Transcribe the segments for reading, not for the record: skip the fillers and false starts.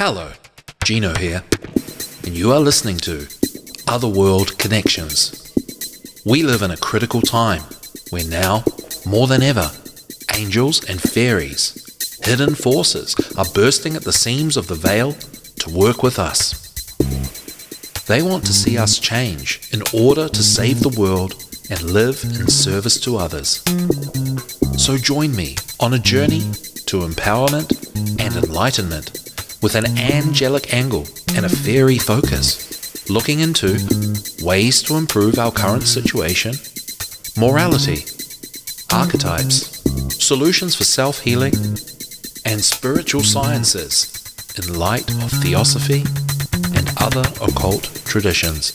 Hello, Gino here, and you are listening to Otherworld Connections. We live in a critical time where now, more than ever, angels and fairies, hidden forces, are bursting at the seams of the veil to work with us. They want to see us change in order to save the world and live in service to others. So join me on a journey to empowerment and enlightenment with an angelic angle and a fairy focus, looking into ways to improve our current situation, morality, archetypes, solutions for self-healing, and spiritual sciences in light of theosophy and other occult traditions.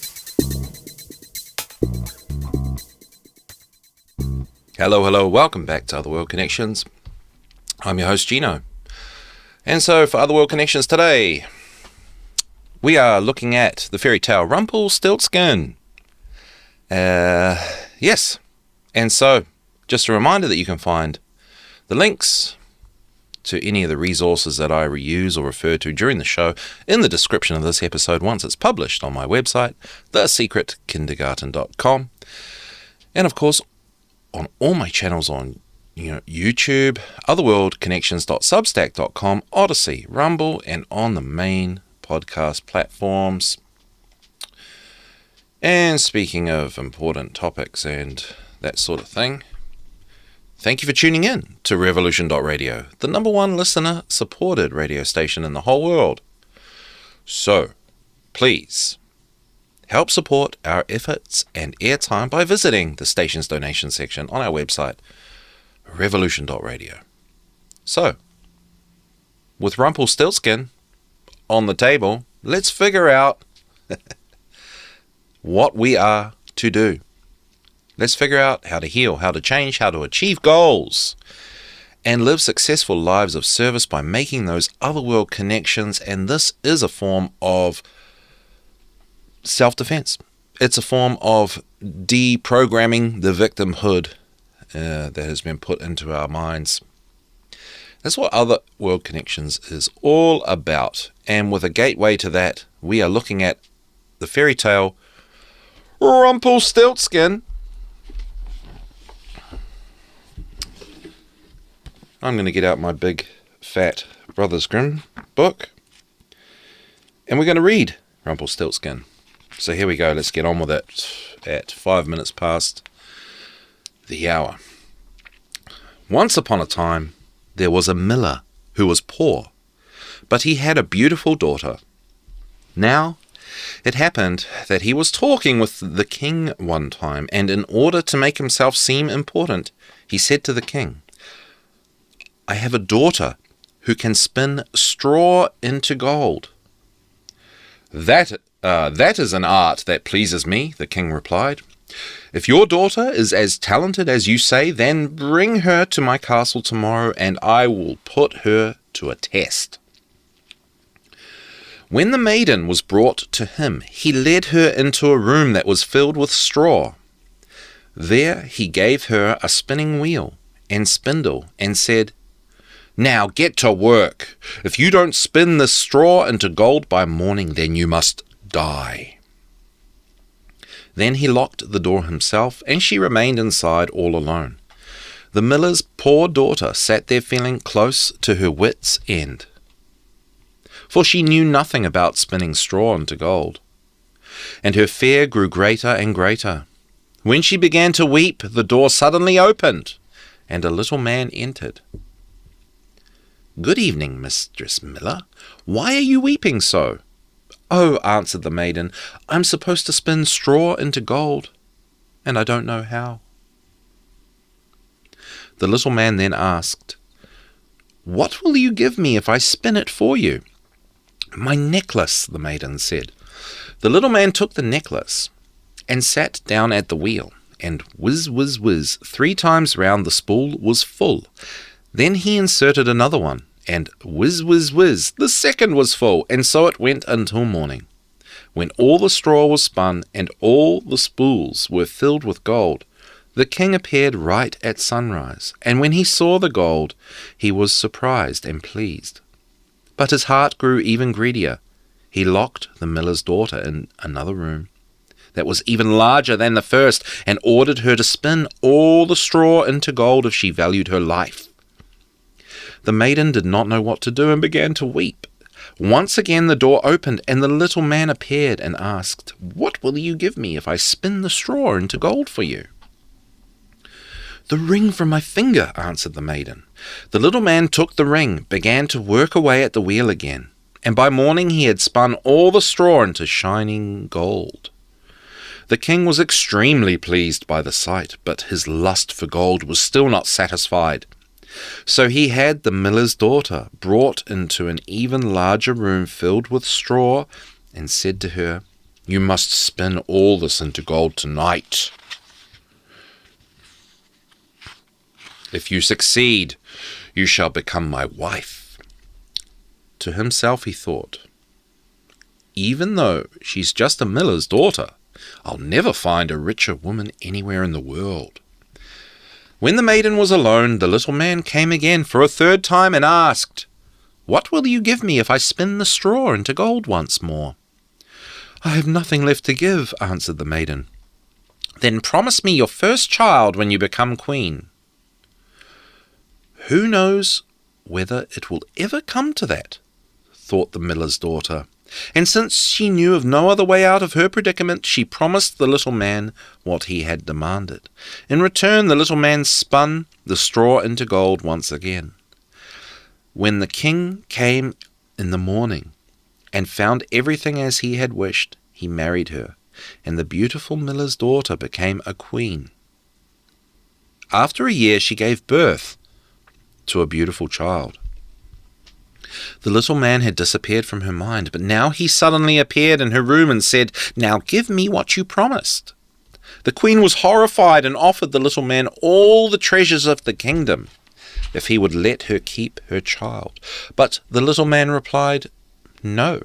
Hello, welcome back to Otherworld Connections. I'm your host, Gino. And so for Otherworld Connections today, we are looking at the fairy tale Rumpelstiltskin. Yes. And so, just a reminder that you can find the links to any of the resources that I reuse or refer to during the show in the description of this episode once it's published on my website, thesecretkindergarten.com. And of course, on all my channels on YouTube, otherworldconnections.substack.com, Odyssey, Rumble, and on the main podcast platforms. And speaking of important topics and that sort of thing, thank you for tuning in to Revolution.radio, the number one listener-supported radio station in the whole world. So, please, help support our efforts and airtime by visiting the station's donation section on our website, Revolution.radio. So, with Rumpelstiltskin on the table, let's figure out what we are to do. Let's figure out how to heal, how to change, how to achieve goals, and live successful lives of service by making those otherworld connections. And this is a form of self-defense. It's a form of deprogramming the victimhood that has been put into our minds. That's what Otherworld Connections is all about. And with a gateway to that, we are looking at the fairy tale Rumpelstiltskin. I'm going to get out my big, fat Brothers Grimm book, and we're going to read Rumpelstiltskin. So here we go, let's get on with it at 5 minutes past the hour. Once upon a time, there was a miller who was poor, but he had a beautiful daughter. Now, it happened that he was talking with the king one time, and in order to make himself seem important, he said to the king, "I have a daughter who can spin straw into gold." That is an art that pleases me," the king replied. "If your daughter is as talented as you say, then bring her to my castle tomorrow, and I will put her to a test." When the maiden was brought to him, he led her into a room that was filled with straw. There he gave her a spinning wheel and spindle and said, "Now get to work. If you don't spin this straw into gold by morning, then you must die." Then he locked the door himself, and she remained inside all alone. The miller's poor daughter sat there feeling close to her wits' end, for she knew nothing about spinning straw into gold, and her fear grew greater and greater. When she began to weep, the door suddenly opened, and a little man entered. "Good evening, Mistress Miller. Why are you weeping so?" "Oh," answered the maiden, "I'm supposed to spin straw into gold, and I don't know how." The little man then asked, "What will you give me if I spin it for you?" "My necklace," the maiden said. The little man took the necklace and sat down at the wheel, and whiz, whiz, whiz, 3 times round the spool was full. Then he inserted another one, and whiz, whiz, whiz, the second was full, and so it went until morning, when all the straw was spun and all the spools were filled with gold. The king appeared right at sunrise, and when he saw the gold, he was surprised and pleased. But his heart grew even greedier. He locked the miller's daughter in another room that was even larger than the first, and ordered her to spin all the straw into gold if she valued her life. The maiden did not know what to do and began to weep. Once again the door opened, and the little man appeared and asked, "What will you give me if I spin the straw into gold for you?" "The ring from my finger," answered the maiden. The little man took the ring, began to work away at the wheel again, and by morning he had spun all the straw into shining gold. The king was extremely pleased by the sight, but his lust for gold was still not satisfied. So he had the miller's daughter brought into an even larger room filled with straw, and said to her, "You must spin all this into gold tonight. If you succeed, you shall become my wife." To himself he thought, "Even though she's just a miller's daughter, I'll never find a richer woman anywhere in the world." When the maiden was alone, the little man came again for a third time and asked, "What will you give me if I spin the straw into gold once more?" "I have nothing left to give," answered the maiden. "Then promise me your first child when you become queen." "Who knows whether it will ever come to that?" thought the miller's daughter. And since she knew of no other way out of her predicament, she promised the little man what he had demanded. In return, the little man spun the straw into gold once again. When the king came in the morning and found everything as he had wished, he married her, and the beautiful miller's daughter became a queen. After a year, she gave birth to a beautiful child. The little man had disappeared from her mind, but now he suddenly appeared in her room and said, "Now give me what you promised." The queen was horrified and offered the little man all the treasures of the kingdom if he would let her keep her child. But the little man replied, "No,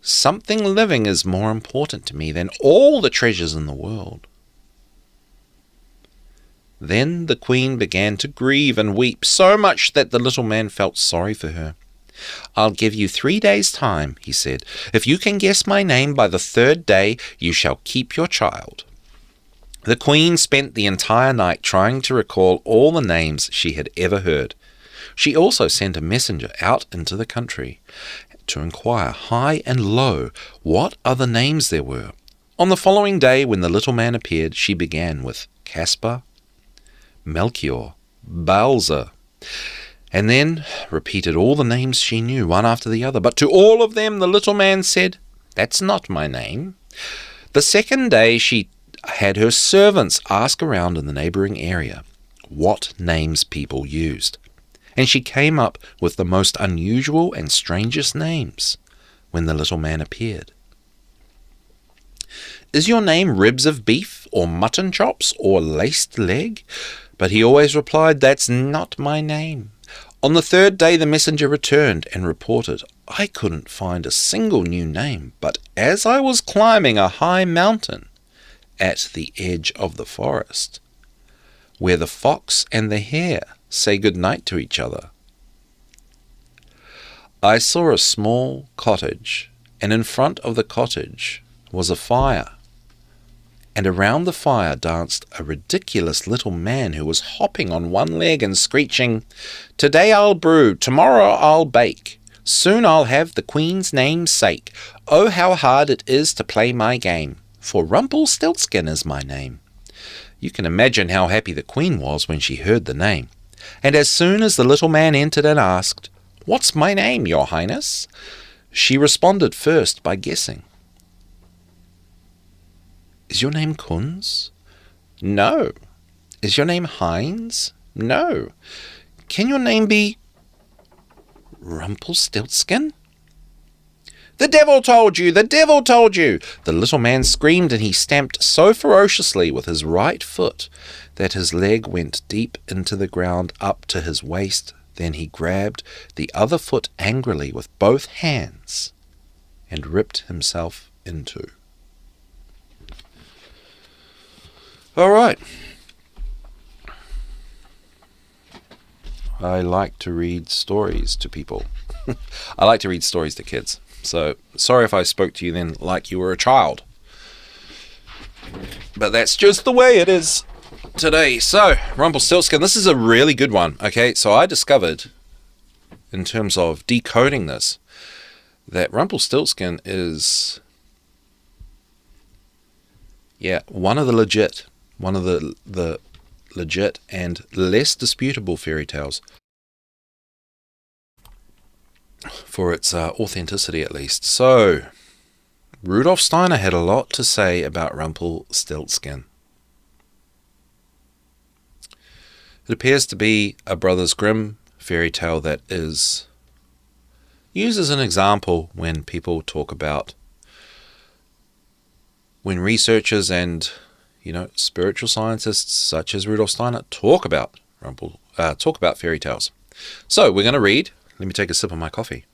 something living is more important to me than all the treasures in the world." Then the queen began to grieve and weep so much that the little man felt sorry for her. "I'll give you 3 days' time," he said. "If you can guess my name by the 3rd day, you shall keep your child." The queen spent the entire night trying to recall all the names she had ever heard. She also sent a messenger out into the country to inquire high and low what other names there were. On the following day, when the little man appeared, she began with Caspar, Melchior, Balzer, and then repeated all the names she knew, one after the other. But to all of them the little man said, "That's not my name." The second day she had her servants ask around in the neighbouring area what names people used, and she came up with the most unusual and strangest names when the little man appeared. "Is your name ribs of beef, or mutton chops, or laced leg?" But he always replied, "That's not my name." On the 3rd day the messenger returned and reported, "I couldn't find a single new name, but as I was climbing a high mountain at the edge of the forest, where the fox and the hare say good night to each other, I saw a small cottage, and in front of the cottage was a fire, and around the fire danced a ridiculous little man who was hopping on one leg and screeching, 'Today I'll brew, tomorrow I'll bake, soon I'll have the queen's name's sake. Oh, how hard it is to play my game, for Rumpelstiltskin is my name.' You can imagine how happy the queen was when she heard the name. And as soon as the little man entered and asked, 'What's my name, your highness?' she responded first by guessing. "Is your name Kunz?" "No." "Is your name Heinz?" "No." "Can your name be Rumpelstiltskin?" "The devil told you! The devil told you!" The little man screamed, and he stamped so ferociously with his right foot that his leg went deep into the ground up to his waist. Then he grabbed the other foot angrily with both hands and ripped himself in two. All right. I like to read stories to people. I like to read stories to kids. So, sorry if I spoke to you then like you were a child. But that's just the way it is today. So, Rumpelstiltskin, this is a really good one. Okay, so I discovered, in terms of decoding this, that Rumpelstiltskin is, one of the legit and less disputable fairy tales. For its authenticity, at least. So, Rudolf Steiner had a lot to say about Rumpelstiltskin. It appears to be a Brothers Grimm fairy tale that is used as an example when people talk about, when researchers and, spiritual scientists such as Rudolf Steiner talk about fairy tales. So, we're going to read. Let me take a sip of my coffee.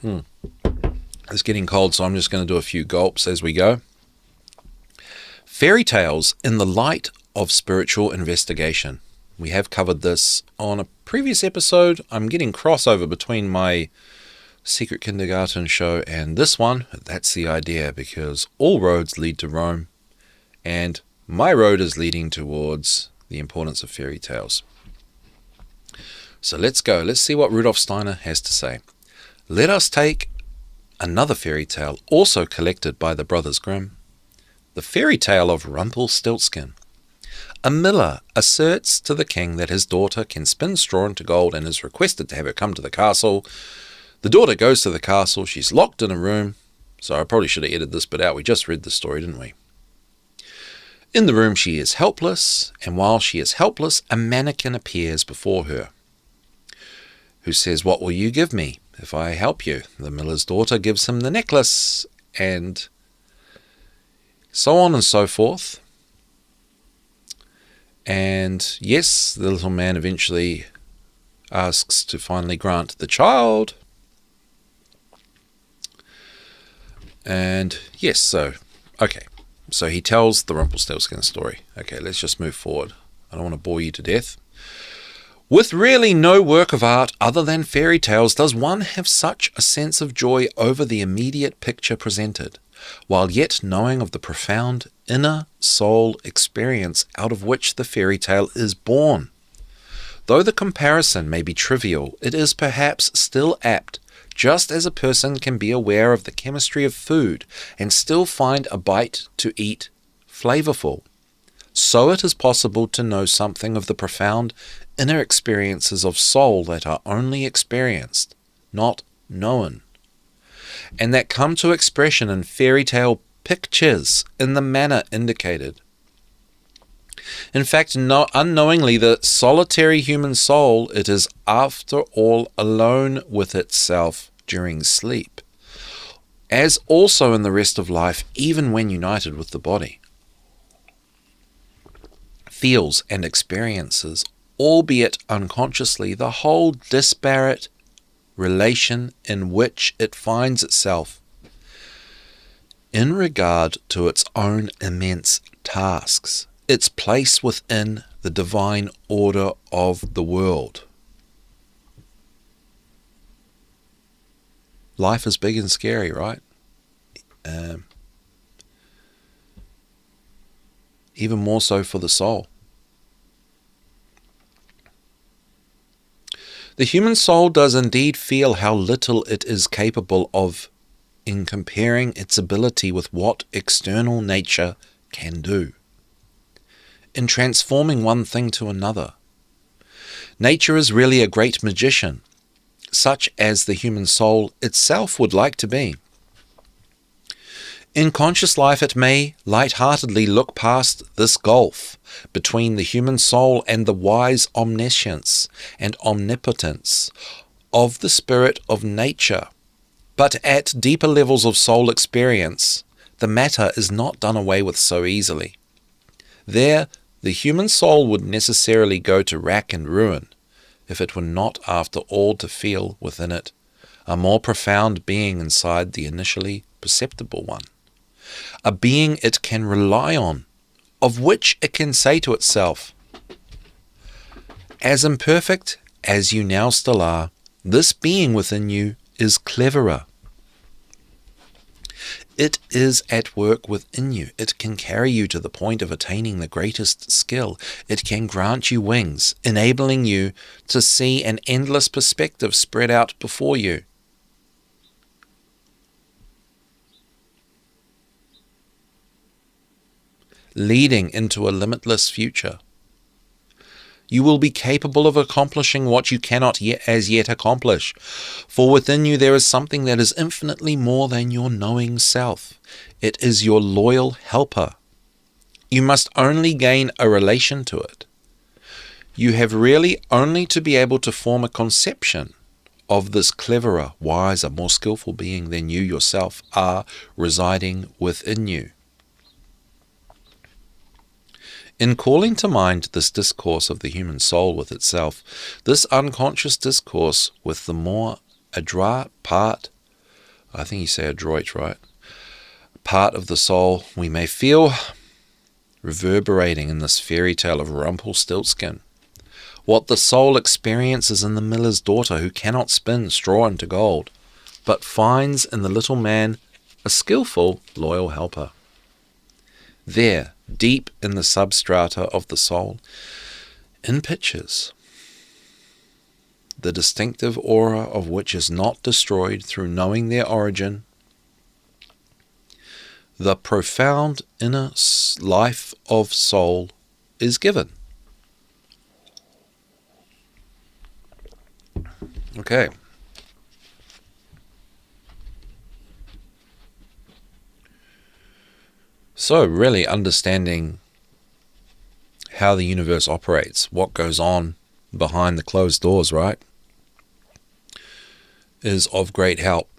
It's getting cold, so I'm just going to do a few gulps as we go. Fairy tales in the light of spiritual investigation. We have covered this on a previous episode. I'm getting crossover between my Secret Kindergarten show and this one. That's the idea, because all roads lead to Rome, and my road is leading towards the importance of fairy tales. So let's go. Let's see what Rudolf Steiner has to say. Let us take another fairy tale, also collected by the Brothers Grimm, the fairy tale of Rumpelstiltskin. A miller asserts to the king that his daughter can spin straw into gold and is requested to have her come to the castle. The daughter goes to the castle. She's locked in a room. So I probably should have edited this bit out. We just read the story, didn't we? In the room she is helpless, and while she is helpless, a mannequin appears before her, who says, "What will you give me if I help you?" The miller's daughter gives him the necklace, and so on and so forth. And yes, the little man eventually asks to finally grant the child. And yes, so he tells the Rumpelstiltskin story. Okay, let's just move forward. I don't want to bore you to death. With really no work of art other than fairy tales does one have such a sense of joy over the immediate picture presented, while yet knowing of the profound inner soul experience out of which the fairy tale is born. Though the comparison may be trivial, it is perhaps still apt, just as a person can be aware of the chemistry of food and still find a bite to eat flavorful. So it is possible to know something of the profound inner experiences of soul that are only experienced, not known, and that come to expression in fairy tale pictures in the manner indicated. In fact, unknowingly, the solitary human soul, it is after all alone with itself during sleep, as also in the rest of life, even when united with the body, feels and experiences, albeit unconsciously, the whole disparate relation in which it finds itself in regard to its own immense tasks, its place within the divine order of the world. Life is big and scary, right? Even more so for the soul. The human soul does indeed feel how little it is capable of in comparing its ability with what external nature can do, in transforming one thing to another. Nature is really a great magician, such as the human soul itself would like to be. In conscious life it may light-heartedly look past this gulf between the human soul and the wise omniscience and omnipotence of the spirit of nature. But at deeper levels of soul experience, the matter is not done away with so easily. There, the human soul would necessarily go to rack and ruin, if it were not after all to feel within it a more profound being inside the initially perceptible one, a being it can rely on, of which it can say to itself, As imperfect as you now still are, this being within you is cleverer. It is at work within you. It can carry you to the point of attaining the greatest skill. It can grant you wings, enabling you to see an endless perspective spread out before you. Leading into a limitless future. You will be capable of accomplishing what you cannot yet as yet accomplish, for within you there is something that is infinitely more than your knowing self. It is your loyal helper. You must only gain a relation to it. You have really only to be able to form a conception of this cleverer, wiser, more skillful being than you yourself are residing within you. In calling to mind this discourse of the human soul with itself, this unconscious discourse with the more adroit part, I think you say adroit, right? Part of the soul we may feel reverberating in this fairy tale of Rumpelstiltskin. What the soul experiences in the miller's daughter who cannot spin straw into gold, but finds in the little man a skillful, loyal helper. There, deep in the substrata of the soul, in pictures, the distinctive aura of which is not destroyed through knowing their origin, the profound inner life of soul is given. Okay. So really understanding how the universe operates, what goes on behind the closed doors, right, is of great help.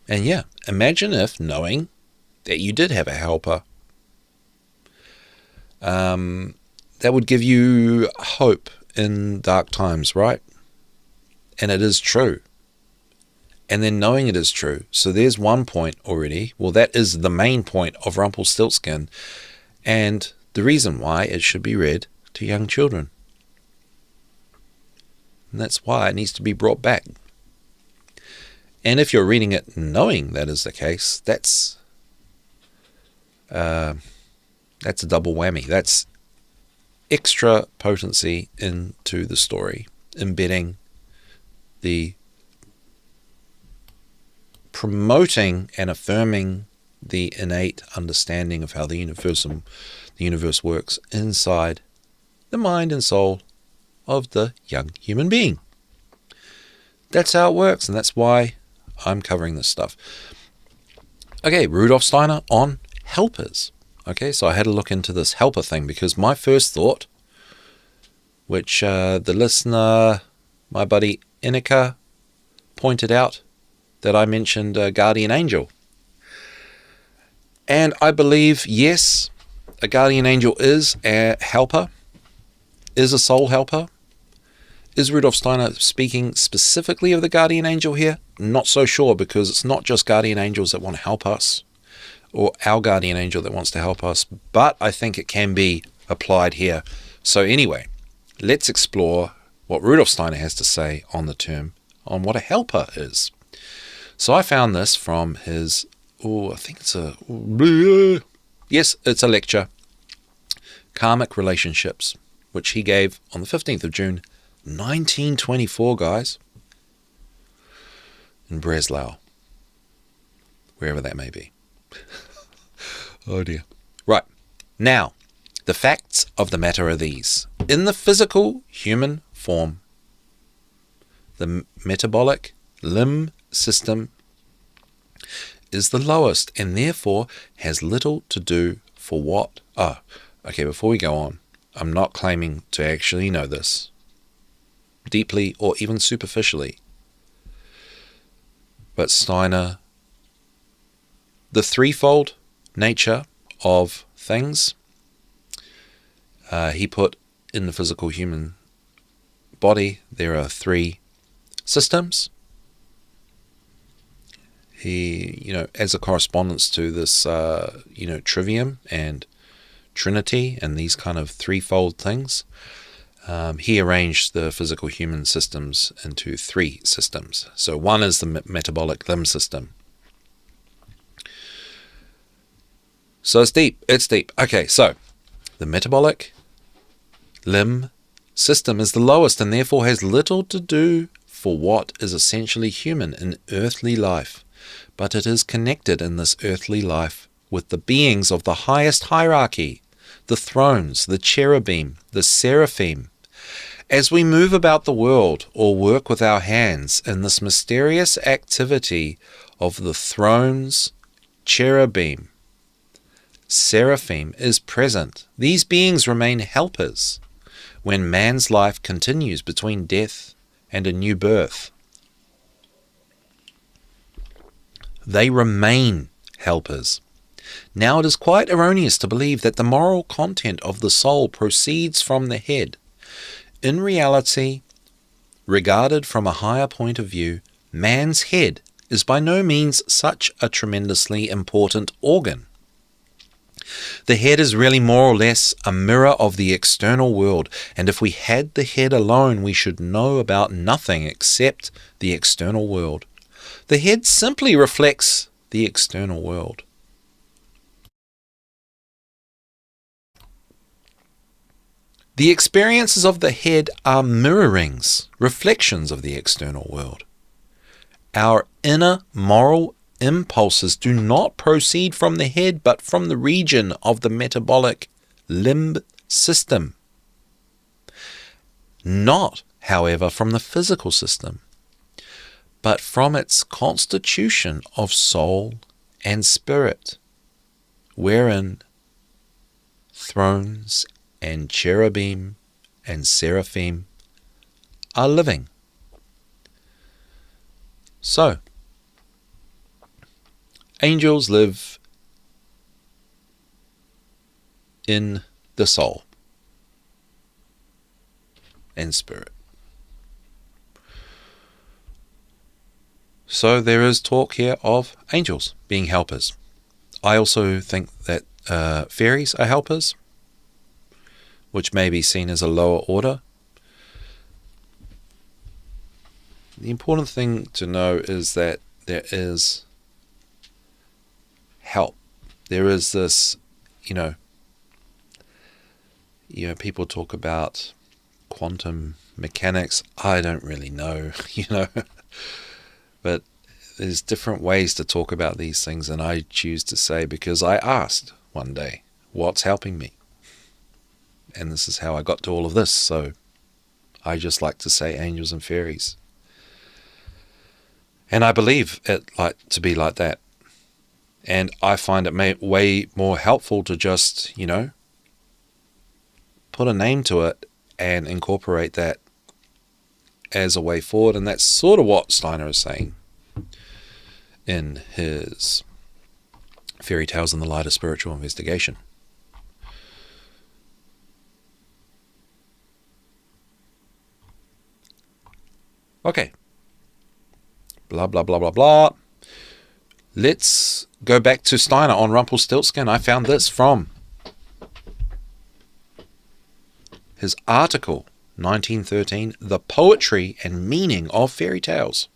And yeah, imagine if knowing that you did have a helper, that would give you hope in dark times, right? And it is true. And then knowing it is true. So there's one point already. Well, that is the main point of Rumpelstiltskin, and the reason why it should be read to young children. And that's why it needs to be brought back. And if you're reading it knowing that is the case, that's a double whammy. That's extra potency into the story, embedding the promoting and affirming the innate understanding of how the universe works inside the mind and soul of the young human being. That's how it works, and that's why I'm covering this stuff. Okay, Rudolf Steiner on helpers. Okay, so I had to look into this helper thing because my first thought, which the listener, my buddy Inika, pointed out, that I mentioned a guardian angel. And I believe, yes, a guardian angel is a helper, is a soul helper. Is Rudolf Steiner speaking specifically of the guardian angel here? Not so sure, because it's not just guardian angels that want to help us, or our guardian angel that wants to help us, but I think it can be applied here. So anyway, let's explore what Rudolf Steiner has to say on the term, on what a helper is. So I found this from his, it's a lecture, Karmic Relationships, which he gave on the 15th of June, 1924, guys, in Breslau, wherever that may be. Oh dear. Right, now, the facts of the matter are these. In the physical human form, the metabolic limb system is the lowest and therefore has little to do for what? Okay, before we go on, I'm not claiming to actually know this deeply or even superficially. But Steiner, the threefold nature of things, he put in the physical human body, there are three systems. He, as a correspondence to this, trivium and Trinity and these kind of threefold things. He arranged the physical human systems into three systems. So one is the metabolic limb system. So it's deep. Okay, so the metabolic limb system is the lowest and therefore has little to do for what is essentially human in earthly life. But it is connected in this earthly life with the beings of the highest hierarchy, the thrones, the cherubim, the seraphim. As we move about the world or work with our hands in this mysterious activity of the thrones, cherubim, seraphim is present. These beings remain helpers when man's life continues between death and a new birth. They remain helpers. Now it is quite erroneous to believe that the moral content of the soul proceeds from the head. In reality, regarded from a higher point of view, man's head is by no means such a tremendously important organ. The head is really more or less a mirror of the external world, and if we had the head alone, we should know about nothing except the external world. The head simply reflects the external world. The experiences of the head are mirrorings, reflections of the external world. Our inner moral impulses do not proceed from the head, but from the region of the metabolic limb system. Not, however, from the physical system, but from its constitution of soul and spirit, wherein thrones and cherubim and seraphim are living. So, angels live in the soul and spirit. So there is talk here of angels being helpers. I also think that fairies are helpers, which may be seen as a lower order. The important thing to know is that there is help. There is this, people talk about quantum mechanics. I don't really know, but there's different ways to talk about these things, and I choose to say, because I asked one day, what's helping me? And this is how I got to all of this, so I just like to say angels and fairies. And I believe it to be like that. And I find it way more helpful to just, put a name to it and incorporate that as a way forward. And that's sort of what Steiner is saying in his Fairy Tales in the Light of Spiritual Investigation. Okay. Blah, blah, blah, blah, blah. Let's go back to Steiner on Rumpelstiltskin. I found this from his article, 1913, The Poetry and Meaning of Fairy Tales.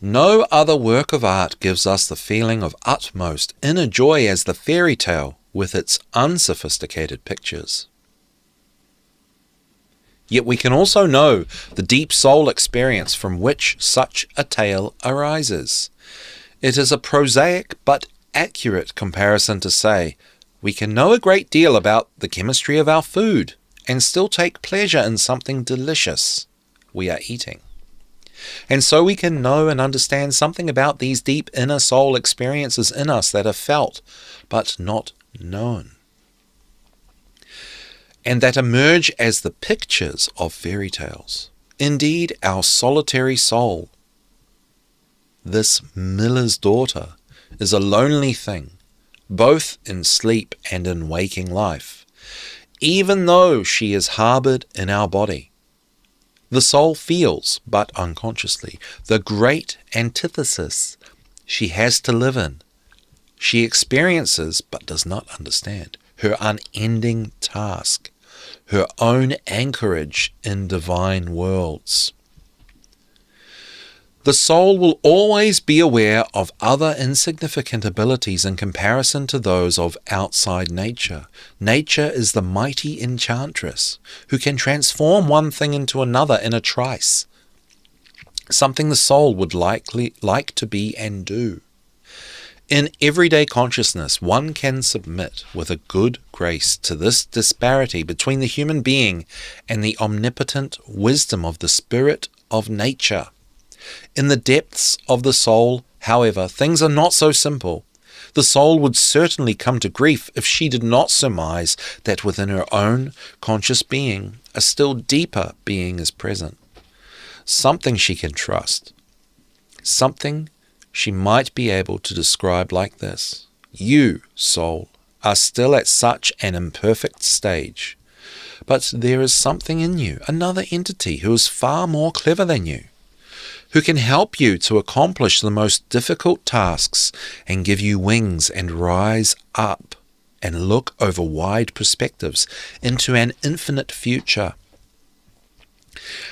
No other work of art gives us the feeling of utmost inner joy as the fairy tale with its unsophisticated pictures. Yet we can also know the deep soul experience from which such a tale arises. It is a prosaic but accurate comparison to say, we can know a great deal about the chemistry of our food and still take pleasure in something delicious we are eating. And so we can know and understand something about these deep inner soul experiences in us that are felt but not known, and that emerge as the pictures of fairy tales. Indeed, our solitary soul, this miller's daughter, is a lonely thing, both in sleep and in waking life, even though she is harbored in our body. The soul feels, but unconsciously, the great antithesis she has to live in, She experiences, but does not understand, her unending task, her own anchorage in divine worlds. The soul will always be aware of other insignificant abilities in comparison to those of outside nature. Nature is the mighty enchantress who can transform one thing into another in a trice, something the soul would like to be and do. In everyday consciousness, one can submit with a good grace to this disparity between the human being and the omnipotent wisdom of the spirit of nature. In the depths of the soul, however, things are not so simple. The soul would certainly come to grief if she did not surmise that within her own conscious being, a still deeper being is present. Something she can trust. Something she might be able to describe like this. You, soul, are still at such an imperfect stage, but there is something in you, another entity who is far more clever than you, who can help you to accomplish the most difficult tasks and give you wings and rise up and look over wide perspectives into an infinite future.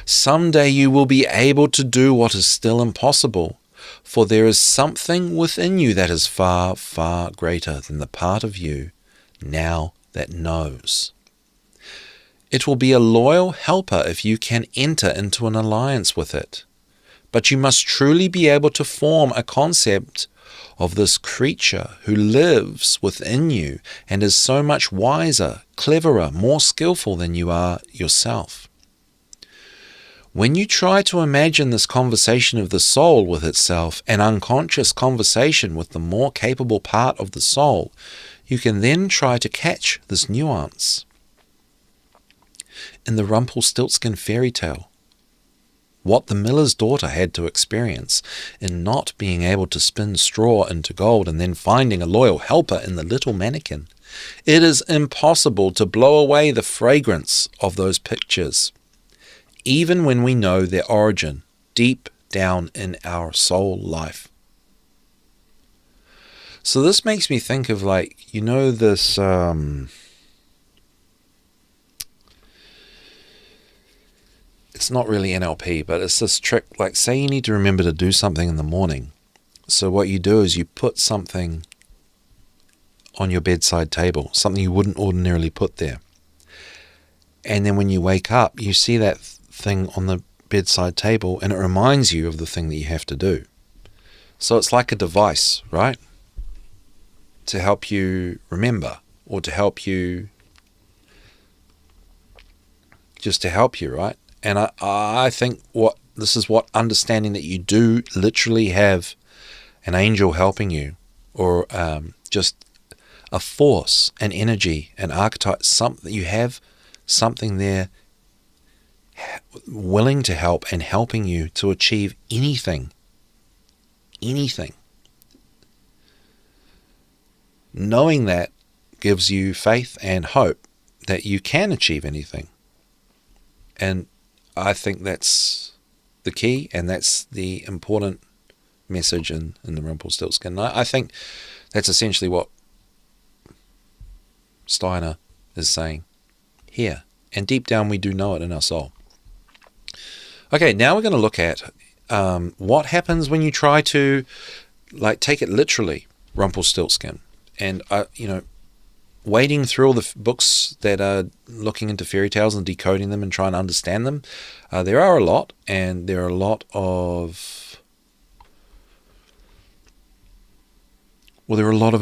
Someday you will be able to do what is still impossible, for there is something within you that is far, far greater than the part of you now that knows. It will be a loyal helper if you can enter into an alliance with it. But you must truly be able to form a concept of this creature who lives within you and is so much wiser, cleverer, more skillful than you are yourself. When you try to imagine this conversation of the soul with itself, an unconscious conversation with the more capable part of the soul, you can then try to catch this nuance. In the Rumpelstiltskin fairy tale, what the miller's daughter had to experience in not being able to spin straw into gold and then finding a loyal helper in the little mannequin, it is impossible to blow away the fragrance of those pictures, even when we know their origin deep down in our soul life. So this makes me think of this it's not really NLP, but it's this trick, like say you need to remember to do something in the morning. So what you do is you put something on your bedside table, something you wouldn't ordinarily put there. And then when you wake up, you see that thing on the bedside table and it reminds you of the thing that you have to do. So it's like a device, right? To help you remember, or to help you, just to help you, right? And I think this is what understanding that you do literally have an angel helping you, or just a force, an energy, an archetype, something you have, something there willing to help and helping you to achieve anything. Knowing that gives you faith and hope that you can achieve anything. And I think that's the key, and that's the important message in the Rumpelstiltskin. I think that's essentially what Steiner is saying here. And deep down we do know it in our soul. Okay, now we're going to look at what happens when you try to take it literally, Rumpelstiltskin. And, wading through all the books that are looking into fairy tales and decoding them and trying to understand them, there are a lot, and there are a lot of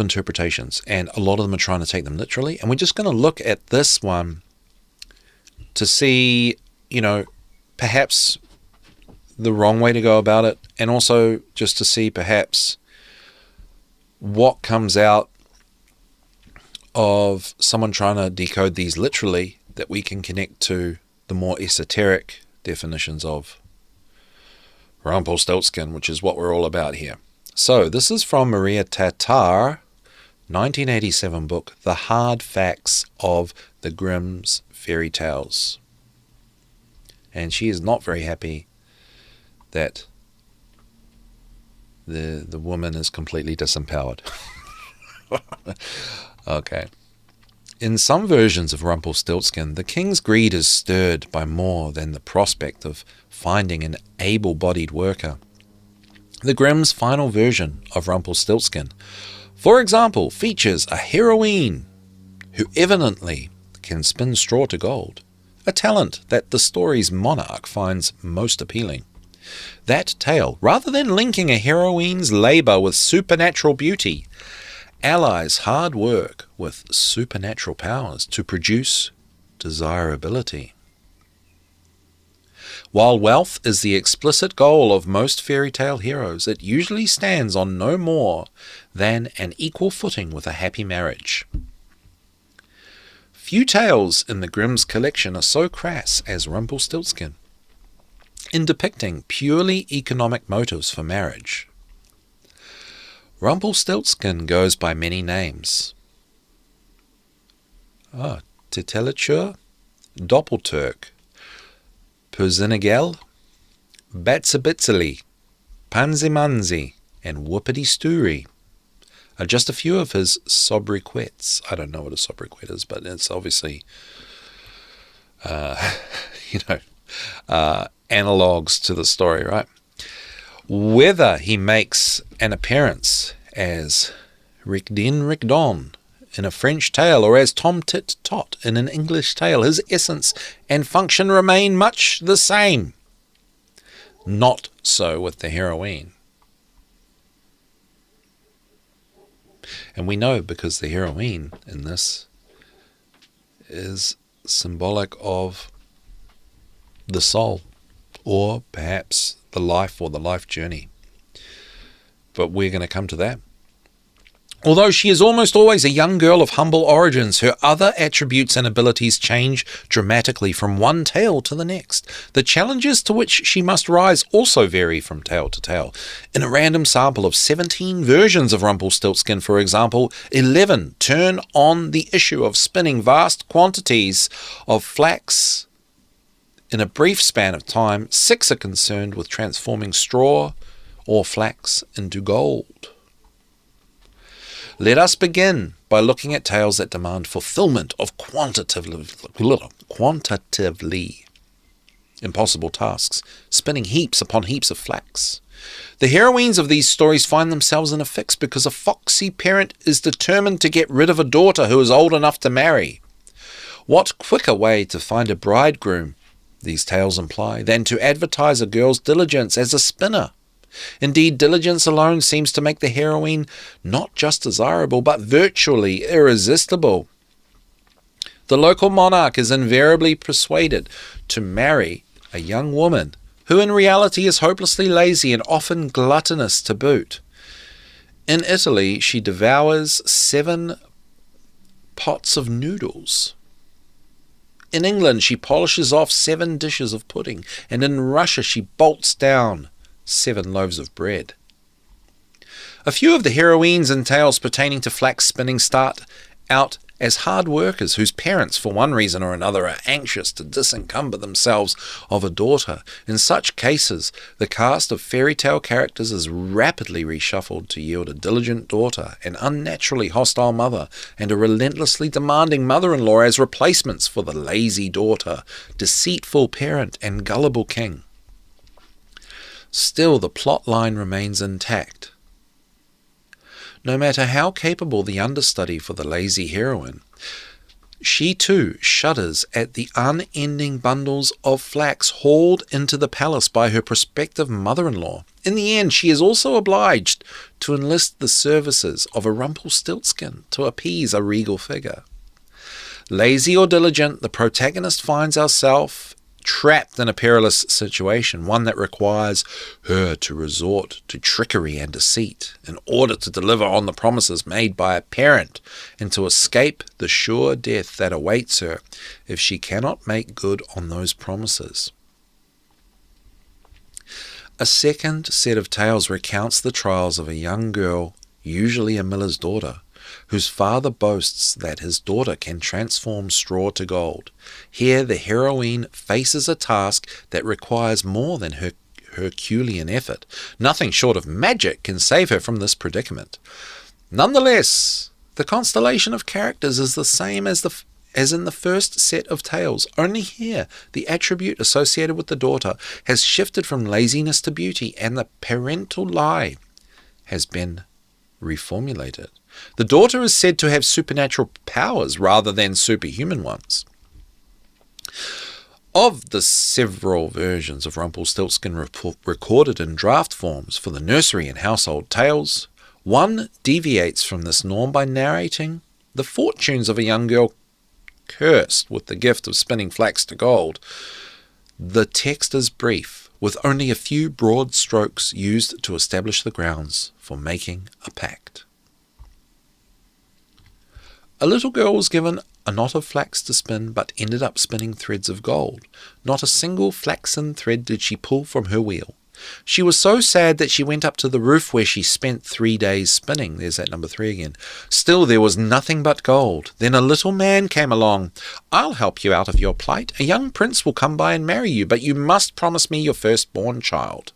interpretations, and a lot of them are trying to take them literally. And we're just going to look at this one to see, perhaps the wrong way to go about it, and also just to see perhaps what comes out of someone trying to decode these literally that we can connect to the more esoteric definitions of Rumpelstiltskin, which is what we're all about here. So this is from Maria Tatar, 1987 book, The Hard Facts of the Grimm's Fairy Tales. And she is not very happy that the woman is completely disempowered. Okay. In some versions of Rumpelstiltskin, the king's greed is stirred by more than the prospect of finding an able-bodied worker. The Grimm's final version of Rumpelstiltskin, for example, features a heroine who evidently can spin straw to gold, a talent that the story's monarch finds most appealing. That tale, rather than linking a heroine's labour with supernatural beauty, allies hard work with supernatural powers to produce desirability. While wealth is the explicit goal of most fairy tale heroes, it usually stands on no more than an equal footing with a happy marriage. Few tales in the Grimm's collection are so crass as Rumpelstiltskin, in depicting purely economic motives for marriage. Rumpelstiltskin goes by many names. Titelichur, Doppelturk, Perzinigel, Batsibitzeli, Panzimanzi, and Whoopity-Stoorie are just a few of his sobriquets. I don't know what a sobriquet is, but it's obviously, analogues to the story, right? Whether he makes an appearance as Ricdin Ricdon in a French tale or as Tom Tit Tot in an English tale, his essence and function remain much the same. Not so with the heroine. And we know because the heroine in this is symbolic of the soul, or perhaps the life or the life journey. But we're going to come to that. Although she is almost always a young girl of humble origins, her other attributes and abilities change dramatically from one tale to the next. The challenges to which she must rise also vary from tale to tale. In a random sample of 17 versions of Rumpelstiltskin, for example, 11 turn on the issue of spinning vast quantities of flax in a brief span of time. 6 are concerned with transforming straw or flax into gold. Let us begin by looking at tales that demand fulfillment of quantitatively impossible tasks, spinning heaps upon heaps of flax. The heroines of these stories find themselves in a fix because a foxy parent is determined to get rid of a daughter who is old enough to marry. What quicker way to find a bridegroom, these tales imply, than to advertise a girl's diligence as a spinner? Indeed, diligence alone seems to make the heroine not just desirable, but virtually irresistible. The local monarch is invariably persuaded to marry a young woman who in reality is hopelessly lazy and often gluttonous to boot. In Italy, she devours 7 pots of noodles. In England, she polishes off 7 dishes of pudding, and in Russia, she bolts down 7 loaves of bread. A few of the heroines in tales pertaining to flax spinning start out as hard workers whose parents, for one reason or another, are anxious to disencumber themselves of a daughter. In such cases, the cast of fairy tale characters is rapidly reshuffled to yield a diligent daughter, an unnaturally hostile mother, and a relentlessly demanding mother-in-law as replacements for the lazy daughter, deceitful parent, and gullible king. Still, the plot line remains intact. No matter how capable the understudy for the lazy heroine, she too shudders at the unending bundles of flax hauled into the palace by her prospective mother-in-law. In the end, she is also obliged to enlist the services of a Rumpelstiltskin to appease a regal figure. Lazy or diligent, the protagonist finds herself trapped in a perilous situation, one that requires her to resort to trickery and deceit in order to deliver on the promises made by a parent and to escape the sure death that awaits her if she cannot make good on those promises. A second set of tales recounts the trials of a young girl, usually a miller's daughter, whose father boasts that his daughter can transform straw to gold. Here the heroine faces a task that requires more than her Herculean effort. Nothing short of magic can save her from this predicament. Nonetheless, The constellation of characters is the same as in the first set of tales. Only here, the attribute associated with the daughter has shifted from laziness to beauty, and the parental lie has been reformulated. The daughter is said to have supernatural powers rather than superhuman ones. Of the several versions of Rumpelstiltskin recorded in draft forms for the nursery and household tales, one deviates from this norm by narrating the fortunes of a young girl cursed with the gift of spinning flax to gold. The text is brief, with only a few broad strokes used to establish the grounds for making a pact. A little girl was given a knot of flax to spin, but ended up spinning threads of gold. Not a single flaxen thread did she pull from her wheel. She was so sad that she went up to the roof where she spent 3 days spinning. There's that number 3 again. Still there was nothing but gold. Then a little man came along. I'll help you out of your plight. A young prince will come by and marry you, but you must promise me your firstborn child.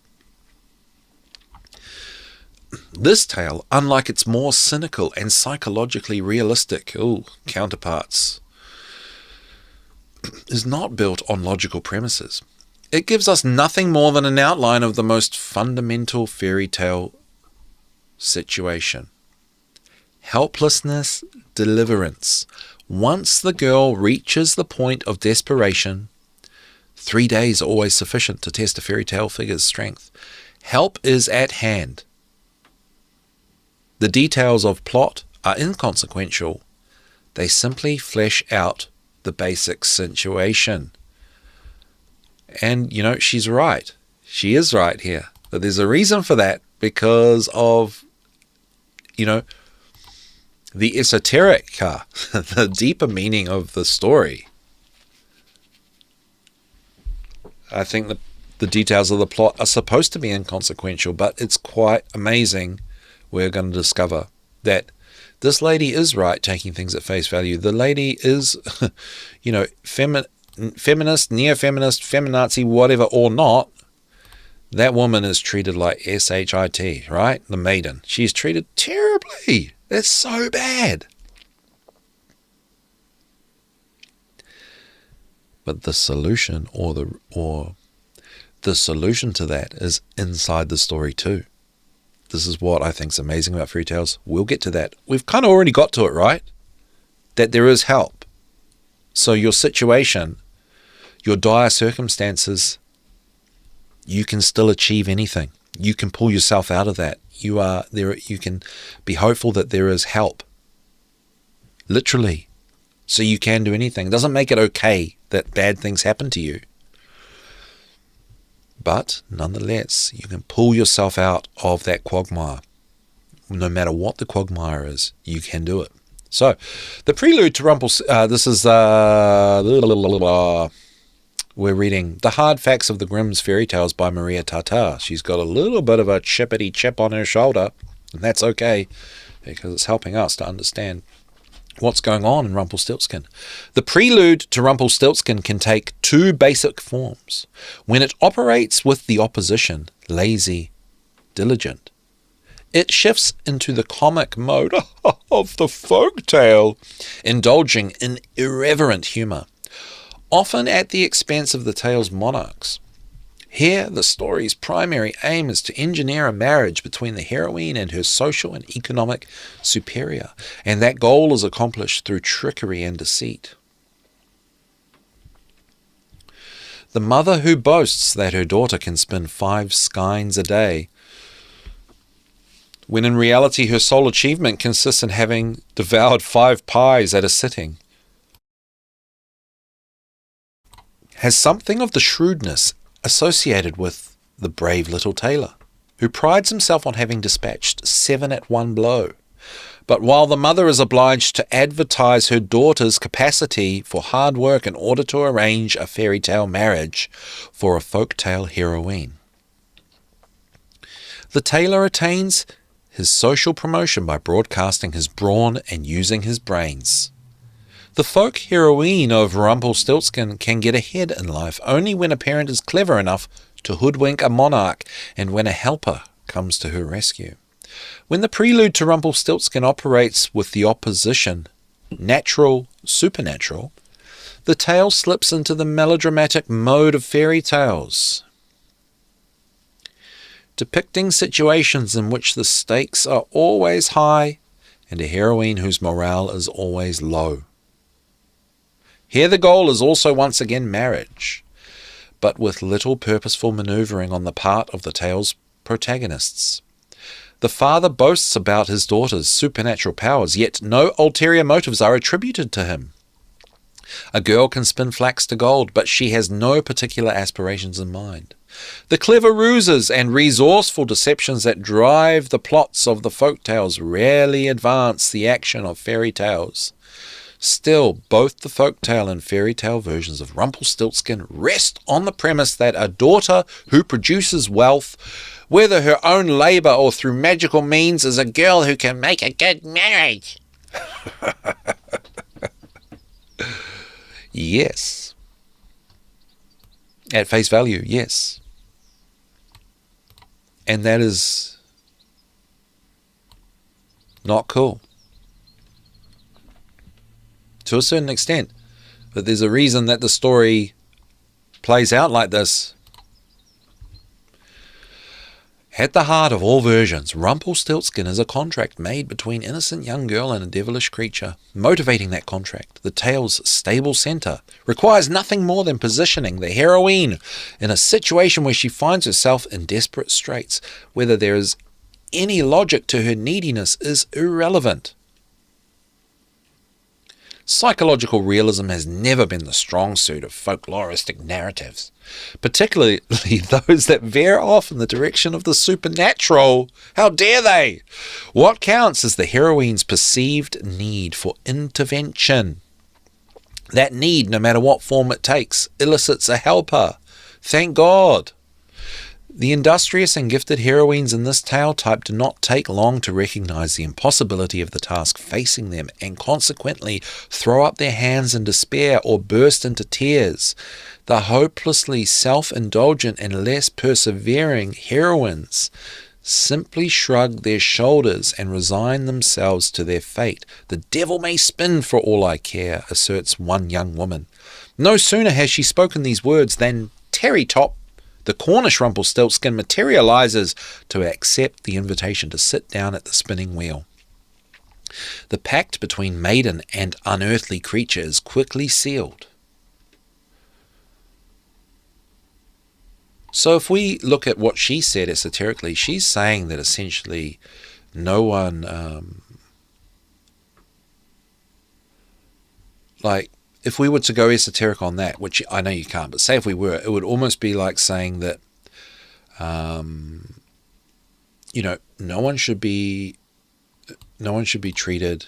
This tale, unlike its more cynical and psychologically realistic counterparts, is not built on logical premises. It gives us nothing more than an outline of the most fundamental fairy tale situation. Helplessness, deliverance. Once the girl reaches the point of desperation, 3 days are always sufficient to test a fairy tale figure's strength. Help is at hand. The details of plot are inconsequential. They simply flesh out the basic situation. And, she's right. She is right here. But there's a reason for that, because of, the esoteric, the deeper meaning of the story. I think the details of the plot are supposed to be inconsequential, but it's quite amazing. We're going to discover that this lady is right, taking things at face value. The lady is, feminist, neo-feminist, feminazi, whatever, or not. That woman is treated like S-H-I-T, right? The maiden. She's treated terribly. It's so bad. But the solution or the solution to that is inside the story too. This is what I think is amazing about fairy tales. We'll get to that. We've kind of already got to it, right? That there is help. So your situation, your dire circumstances, you can still achieve anything. You can pull yourself out of that. You can be hopeful that there is help. Literally. So you can do anything. It doesn't make it okay that bad things happen to you. But nonetheless, you can pull yourself out of that quagmire. No matter what the quagmire is, you can do it. So, the prelude to this is, we're reading The Hard Facts of the Grimm's Fairy Tales by Maria Tatar. She's got a little bit of a chippity chip on her shoulder, and that's okay, because it's helping us to understand what's going on in Rumpelstiltskin. The prelude to Rumpelstiltskin can take 2 basic forms. When it operates with the opposition, lazy, diligent, it shifts into the comic mode of the folk tale, indulging in irreverent humour, often at the expense of the tale's monarchs. Here, the story's primary aim is to engineer a marriage between the heroine and her social and economic superior, and that goal is accomplished through trickery and deceit. The mother who boasts that her daughter can spin 5 skeins a day, when in reality her sole achievement consists in having devoured 5 pies at a sitting, has something of the shrewdness associated with the brave little tailor, who prides himself on having dispatched 7 at one blow. But while the mother is obliged to advertise her daughter's capacity for hard work in order to arrange a fairy tale marriage for a folk tale heroine, the tailor attains his social promotion by broadcasting his brawn and using his brains. The folk heroine of Rumpelstiltskin can get ahead in life only when a parent is clever enough to hoodwink a monarch and when a helper comes to her rescue. When the prelude to Rumpelstiltskin operates with the opposition, natural, supernatural, the tale slips into the melodramatic mode of fairy tales, depicting situations in which the stakes are always high and a heroine whose morale is always low. Here the goal is also once again marriage, but with little purposeful manoeuvring on the part of the tale's protagonists. The father boasts about his daughter's supernatural powers, yet no ulterior motives are attributed to him. A girl can spin flax to gold, but she has no particular aspirations in mind. The clever ruses and resourceful deceptions that drive the plots of the folk tales rarely advance the action of fairy tales. Still, both the folktale and fairy tale versions of Rumpelstiltskin rest on the premise that a daughter who produces wealth, whether her own labour or through magical means, is a girl who can make a good marriage. Yes. At face value, yes. And that is not cool. To a certain extent. But there's a reason that the story plays out like this. At the heart of all versions, Rumpelstiltskin is a contract made between innocent young girl and a devilish creature. Motivating that contract, the tale's stable centre, requires nothing more than positioning the heroine in a situation where she finds herself in desperate straits. Whether there is any logic to her neediness is irrelevant. Psychological realism has never been the strong suit of folkloristic narratives, particularly those that veer off in the direction of the supernatural. How dare they? What counts is the heroine's perceived need for intervention. That need, no matter what form it takes, elicits a helper. Thank God. The industrious and gifted heroines in this tale type do not take long to recognize the impossibility of the task facing them and consequently throw up their hands in despair or burst into tears. The hopelessly self-indulgent and less persevering heroines simply shrug their shoulders and resign themselves to their fate. The devil may spin for all I care, asserts one young woman. No sooner has she spoken these words than Terrytop, the Cornish Rumpelstiltskin, materializes to accept the invitation to sit down at the spinning wheel. The pact between maiden and unearthly creature is quickly sealed. So if we look at what she said esoterically, she's saying that essentially no one, if we were to go esoteric on that, which I know you can't, but say if we were, it would almost be like saying that, no one should be treated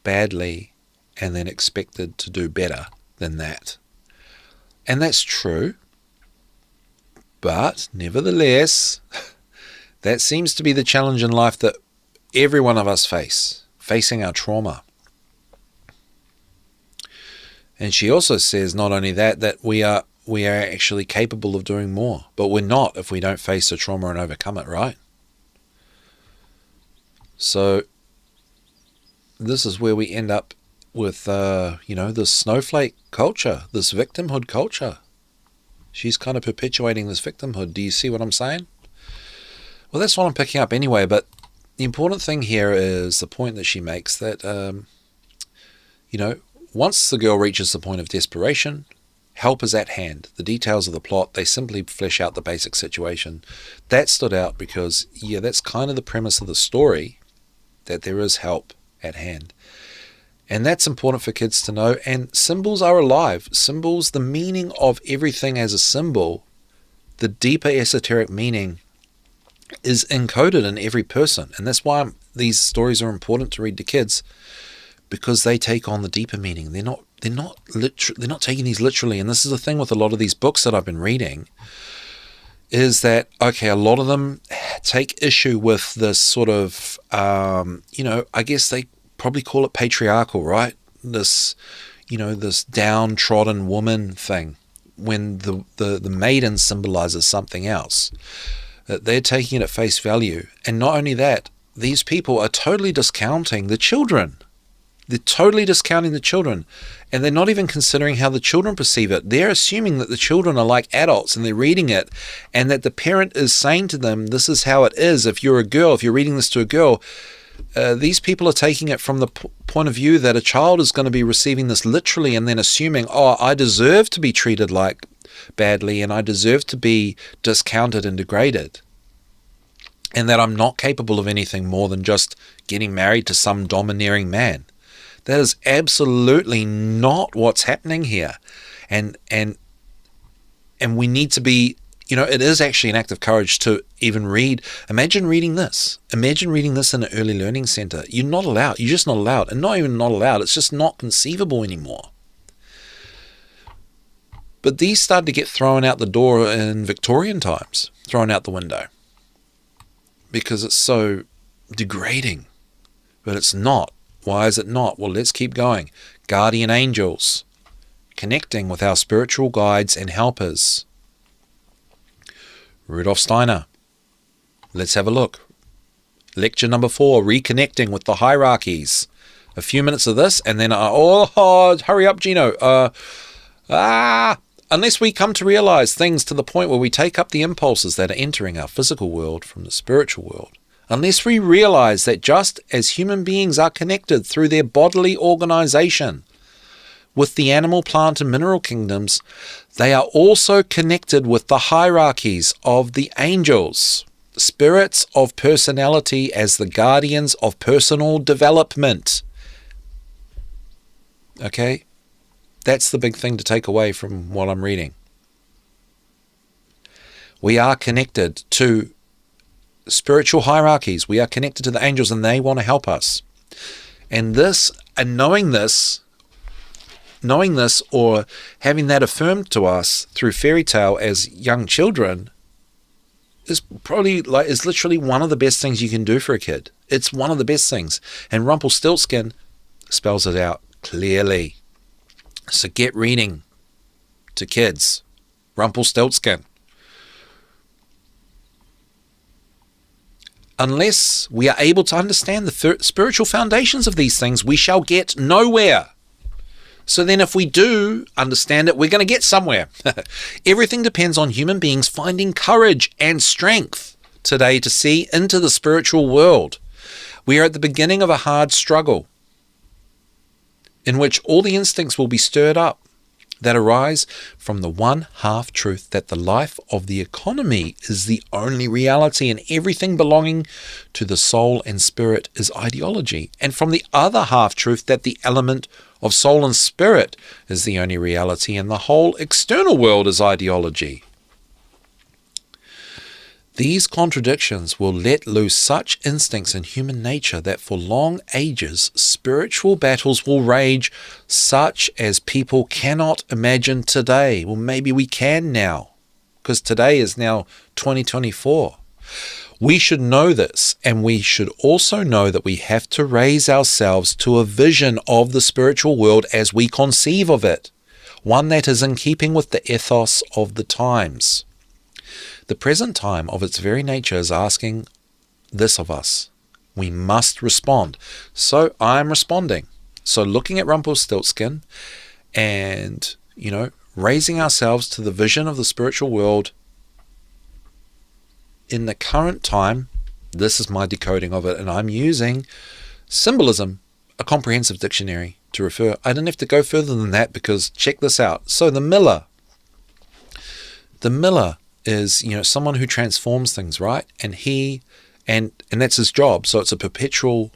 badly and then expected to do better than that. And that's true, but nevertheless, that seems to be the challenge in life that every one of us facing our trauma. And she also says not only that we are actually capable of doing more, but we're not if we don't face the trauma and overcome it, right? So this is where we end up with, this snowflake culture, this victimhood culture. She's kind of perpetuating this victimhood. Do you see what I'm saying? Well, that's what I'm picking up anyway, but the important thing here is the point that she makes that, once the girl reaches the point of desperation, help is at hand. The details of the plot, they simply flesh out the basic situation. That stood out because, that's kind of the premise of the story, that there is help at hand. And that's important for kids to know. And symbols are alive. Symbols, the meaning of everything as a symbol, the deeper esoteric meaning is encoded in every person. And that's why these stories are important to read to kids, because they take on the deeper meaning. They're not taking these literally. And this is the thing with a lot of these books that I've been reading, is that, okay, a lot of them take issue with this sort of, I guess they probably call it patriarchal, right? This, this downtrodden woman thing, when the maiden symbolizes something else. that they're taking it at face value. And not only that, these people are totally discounting the children. They're totally discounting the children, and they're not even considering how the children perceive it. They're assuming that the children are like adults and they're reading it, and that the parent is saying to them, this is how it is. If you're a girl, if you're reading this to a girl, these people are taking it from the point of view that a child is going to be receiving this literally, and then assuming, oh, I deserve to be treated like badly, and I deserve to be discounted and degraded, and that I'm not capable of anything more than just getting married to some domineering man. That is absolutely not what's happening here. And we need to be, it is actually an act of courage to even read. Imagine reading this. Imagine reading this in an early learning center. You're not allowed. You're just not allowed. And not even not allowed. It's just not conceivable anymore. But these started to get thrown out the door in Victorian times, thrown out the window, because it's so degrading. But it's not. Why is it not? Well, let's keep going. Guardian angels, connecting with our spiritual guides and helpers. Rudolf Steiner. Let's have a look. Lecture number 4, reconnecting with the hierarchies. A few minutes of this, and then, hurry up, Gino. Unless we come to realize things to the point where we take up the impulses that are entering our physical world from the spiritual world. Unless we realize that just as human beings are connected through their bodily organization with the animal, plant, and mineral kingdoms, they are also connected with the hierarchies of the angels, spirits of personality as the guardians of personal development. Okay? That's the big thing to take away from what I'm reading. We are connected to spiritual hierarchies. We are connected to the angels, and they want to help us. And knowing this, or having that affirmed to us through fairy tale as young children, is literally one of the best things you can do for a kid. It's one of the best things. And Rumpelstiltskin spells it out clearly. So get reading to kids. Rumpelstiltskin. Unless we are able to understand the spiritual foundations of these things, we shall get nowhere. So then if we do understand it, we're going to get somewhere. Everything depends on human beings finding courage and strength today to see into the spiritual world. We are at the beginning of a hard struggle in which all the instincts will be stirred up that arise from the one half-truth that the life of the economy is the only reality and everything belonging to the soul and spirit is ideology, and from the other half-truth that the element of soul and spirit is the only reality and the whole external world is ideology. These contradictions will let loose such instincts in human nature that for long ages spiritual battles will rage such as people cannot imagine today. Well, maybe we can now, because today is now 2024. We should know this, and we should also know that we have to raise ourselves to a vision of the spiritual world as we conceive of it, one that is in keeping with the ethos of the times. The present time of its very nature is asking this of us. We must respond. So I'm responding. So looking at Rumpelstiltskin and, raising ourselves to the vision of the spiritual world in the current time, this is my decoding of it, and I'm using Symbolism, a comprehensive dictionary, to refer. I didn't have to go further than that because check this out. So the miller is, someone who transforms things, right? And and that's his job. So it's a perpetual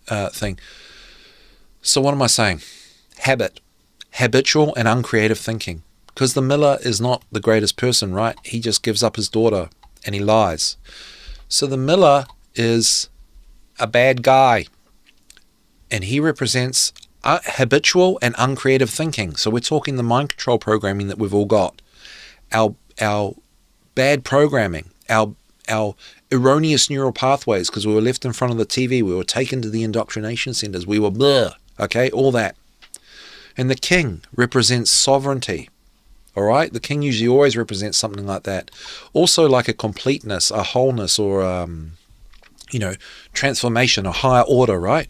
thing. So what am I saying? Habitual and uncreative thinking. Because the miller is not the greatest person, right? He just gives up his daughter and he lies. So the miller is a bad guy. And he represents habitual and uncreative thinking. So we're talking the mind control programming that we've all got. Our bad programming, our erroneous neural pathways, because we were left in front of the TV, we were taken to the indoctrination centers, we were all that. And the king represents sovereignty, All right, the king usually always represents something like that. Also like a completeness, a wholeness, or transformation, a higher order, right?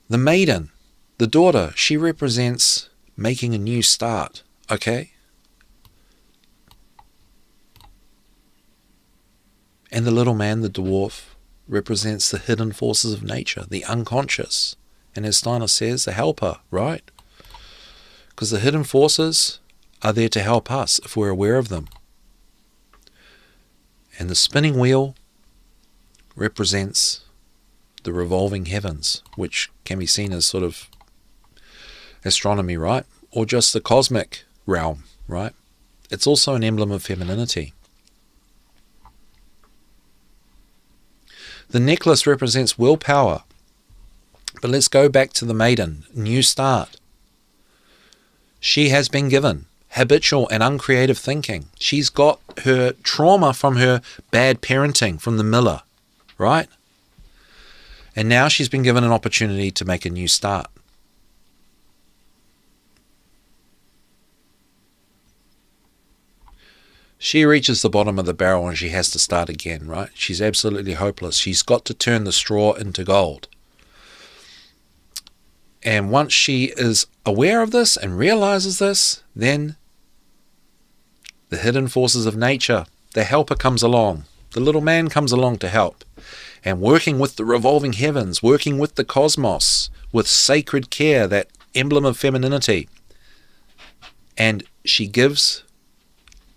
The maiden, the daughter, she represents making a new start, okay? And the little man, the dwarf, represents the hidden forces of nature, the unconscious. And as Steiner says, the helper, right? Because the hidden forces are there to help us if we're aware of them. And the spinning wheel represents the revolving heavens, which can be seen as sort of astronomy, right? Or just the cosmic realm, right? It's also an emblem of femininity. The necklace represents willpower. But let's go back to the maiden, new start. She has been given habitual and uncreative thinking. She's got her trauma from her bad parenting from the miller, right? And now she's been given an opportunity to make a new start. She reaches the bottom of the barrel and she has to start again, right? She's absolutely hopeless. She's got to turn the straw into gold. And once she is aware of this and realizes this, then the hidden forces of nature, the helper comes along. The little man comes along to help. And working with the revolving heavens, working with the cosmos, with sacred care, that emblem of femininity. And she gives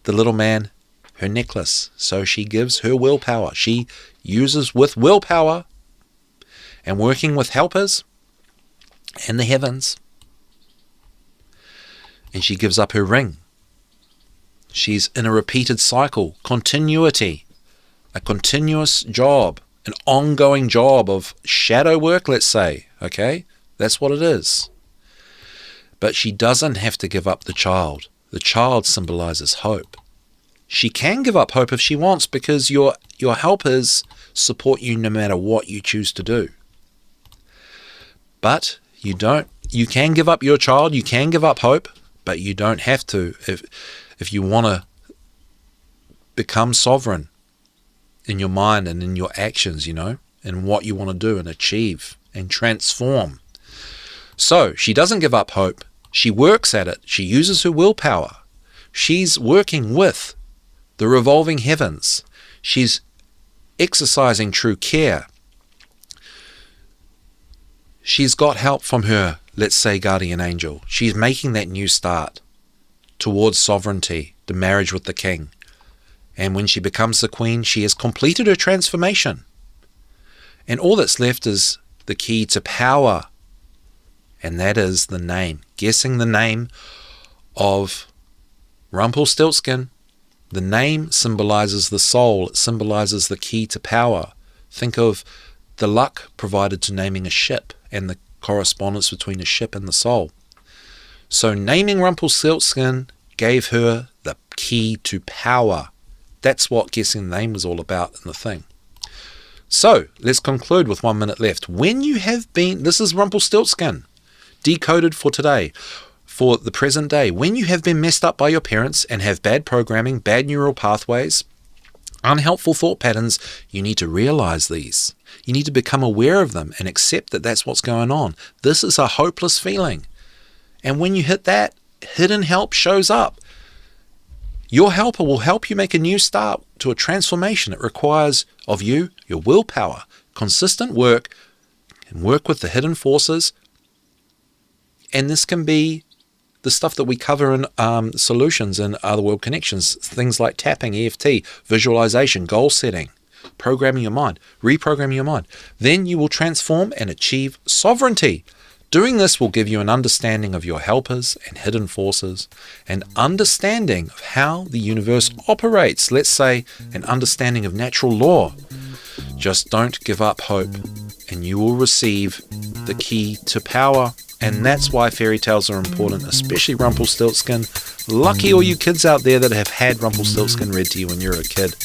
the little man her necklace. So she gives her willpower. She uses with willpower and working with helpers and the heavens. And she gives up her ring. She's in a repeated cycle, continuity, a continuous job, an ongoing job of shadow work, let's say, okay? That's what it is. But she doesn't have to give up the child. The child symbolizes hope. She can give up hope if she wants, because your helpers support you no matter what you choose to do. But you can give up your child, you can give up hope, but you don't have to if you want to become sovereign in your mind and in your actions, and what you want to do and achieve and transform. So she doesn't give up hope. She works at it. She uses her willpower. She's working with the revolving heavens. She's exercising true care. She's got help from her, let's say, guardian angel. She's making that new start towards sovereignty, the marriage with the king. And when she becomes the queen, she has completed her transformation. And all that's left is the key to power. And that is the name. Guessing the name of Rumpelstiltskin. The name symbolizes the soul. It symbolizes the key to power. Think of the luck provided to naming a ship and the correspondence between a ship and the soul. So naming Rumpelstiltskin gave her the key to power. That's what guessing the name was all about in the thing. So let's conclude with 1 minute left. When you have been, this is Rumpelstiltskin, decoded for today, for the present day. When you have been messed up by your parents and have bad programming, bad neural pathways, unhelpful thought patterns, you need to realize these. You need to become aware of them and accept that that's what's going on. This is a hopeless feeling. And when you hit that, hidden help shows up. Your helper will help you make a new start to a transformation. It requires of you your willpower, consistent work, and work with the hidden forces. And this can be the stuff that we cover in solutions in Otherworld Connections, things like tapping, EFT, visualization, goal setting, programming your mind, reprogramming your mind. Then you will transform and achieve sovereignty. Doing this will give you an understanding of your helpers and hidden forces, an understanding of how the universe operates, let's say an understanding of natural law. Just don't give up hope, and you will receive the key to power. And that's why fairy tales are important, especially Rumpelstiltskin. Lucky all you kids out there that have had Rumpelstiltskin read to you when you were a kid.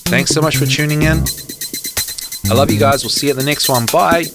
Thanks so much for tuning in. I love you guys. We'll see you at the next one. Bye.